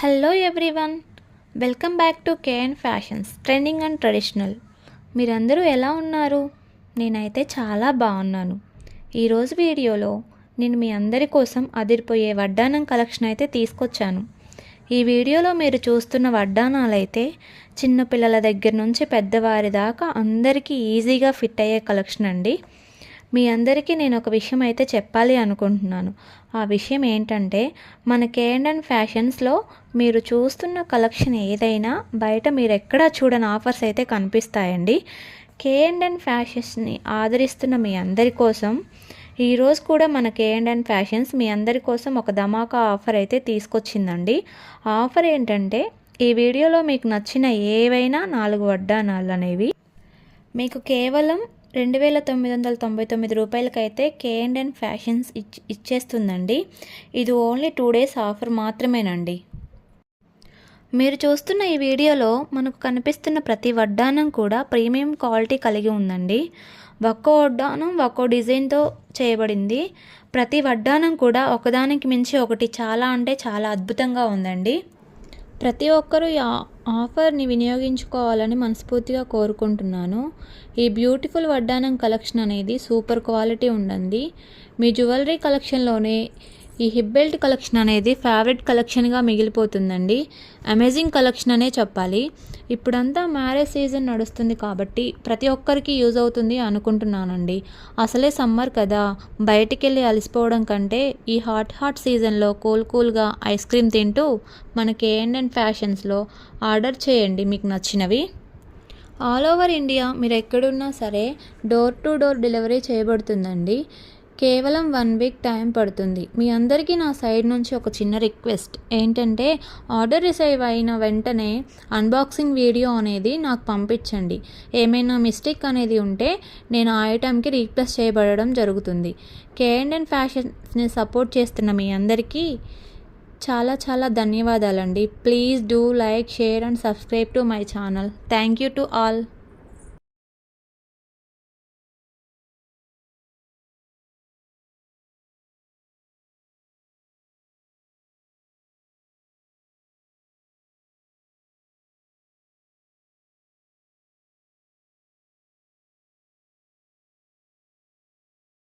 Hello everyone, welcome back to KN fashions trending and traditional. మీరందరూ ఎలా ఉన్నారు? నేనైతే చాలా బాగున్నాను. ఈరోజు వీడియోలో నేను మీ అందరి కోసం అదిరిపోయే వడ్డానం కలెక్షన్ అయితే తీసుకొచ్చాను. ఈ వీడియోలో మీరు చూస్తున్న వడ్డానాలైతే చిన్నపిల్లల దగ్గర నుంచి పెద్దవారి దాకా అందరికీ ఈజీగా ఫిట్ అయ్యే కలెక్షన్ అండి. మీ అందరికీ నేను ఒక విషయం అయితే చెప్పాలి అనుకుంటున్నాను. ఆ విషయం ఏంటంటే, మన కేఎన్ ఫ్యాషన్స్లో మీరు చూస్తున్న కలెక్షన్ ఏదైనా బయట మీరు ఎక్కడా చూడని ఆఫర్స్ అయితే కనిపిస్తాయండి. కేఎన్ ఫ్యాషన్స్ని ఆదరిస్తున్న మీ అందరి కోసం ఈరోజు కూడా మన కేఎన్ ఫ్యాషన్స్ మీ అందరి కోసం ఒక ధమాకా ఆఫర్ అయితే తీసుకొచ్చిందండి. ఆ ఆఫర్ ఏంటంటే, ఈ వీడియోలో మీకు నచ్చిన ఏవైనా 4 వడ్డానాలు అనేవి మీకు కేవలం 2,999 రూపాయలకైతే కేఎన్ ఫ్యాషన్స్ ఇచ్చేస్తుందండి. ఇది ఓన్లీ 2 డేస్ ఆఫర్ మాత్రమేనండి. మీరు చూస్తున్న ఈ వీడియోలో మనకు కనిపిస్తున్న ప్రతి వడ్డానం కూడా ప్రీమియం క్వాలిటీ కలిగి ఉందండి. ఒక్కో వడ్డానం ఒక్కో డిజైన్తో చేయబడింది. ప్రతి వడ్డానం కూడా ఒకదానికి మించి ఒకటి చాలా అంటే చాలా అద్భుతంగా ఉందండి. ప్రతి ఒక్కరూ ఈ ఆఫర్ని వినియోగించుకోవాలని మనస్ఫూర్తిగా కోరుకుంటున్నాను. ఈ బ్యూటిఫుల్ వడ్డానం కలెక్షన్ అనేది సూపర్ క్వాలిటీ ఉండండి. మీ జ్యువెలరీ కలెక్షన్లోనే ఈ హిప్ బెల్ట్ కలెక్షన్ అనేది ఫేవరెట్ కలెక్షన్గా మిగిలిపోతుందండి. అమేజింగ్ కలెక్షన్ అనే చెప్పాలి. ఇప్పుడంతా మ్యారేజ్ సీజన్ నడుస్తుంది కాబట్టి ప్రతి ఒక్కరికి యూజ్ అవుతుంది అనుకుంటున్నానండి. అసలే సమ్మర్ కదా, బయటికి వెళ్ళి అలసిపోవడం కంటే ఈ హాట్ సీజన్లో కూల్గా ఐస్ క్రీమ్ తింటూ మన కేఎన్ ఫ్యాషన్స్లో ఆర్డర్ చేయండి మీకు నచ్చినవి. ఆల్ ఓవర్ ఇండియా మీరు ఎక్కడున్నా సరే డోర్ టు డోర్ డెలివరీ చేయబడుతుందండి. కేవలం 1 వీక్ టైం పడుతుంది. మీ అందరికీ నా సైడ్ నుంచి ఒక చిన్న రిక్వెస్ట్ ఏంటంటే, ఆర్డర్ రిసీవ్ అయిన వెంటనే అన్బాక్సింగ్ వీడియో అనేది నాకు పంపించండి. ఏమైనా మిస్టేక్ అనేది ఉంటే నేను ఆ ఐటెంకి రీప్లేస్ చేయబడడం జరుగుతుంది. కేఎన్ ఫ్యాషన్స్ని సపోర్ట్ చేస్తున్న మీ అందరికీ చాలా చాలా ధన్యవాదాలండి. Please do like, share and subscribe to my channel. Thank you to all.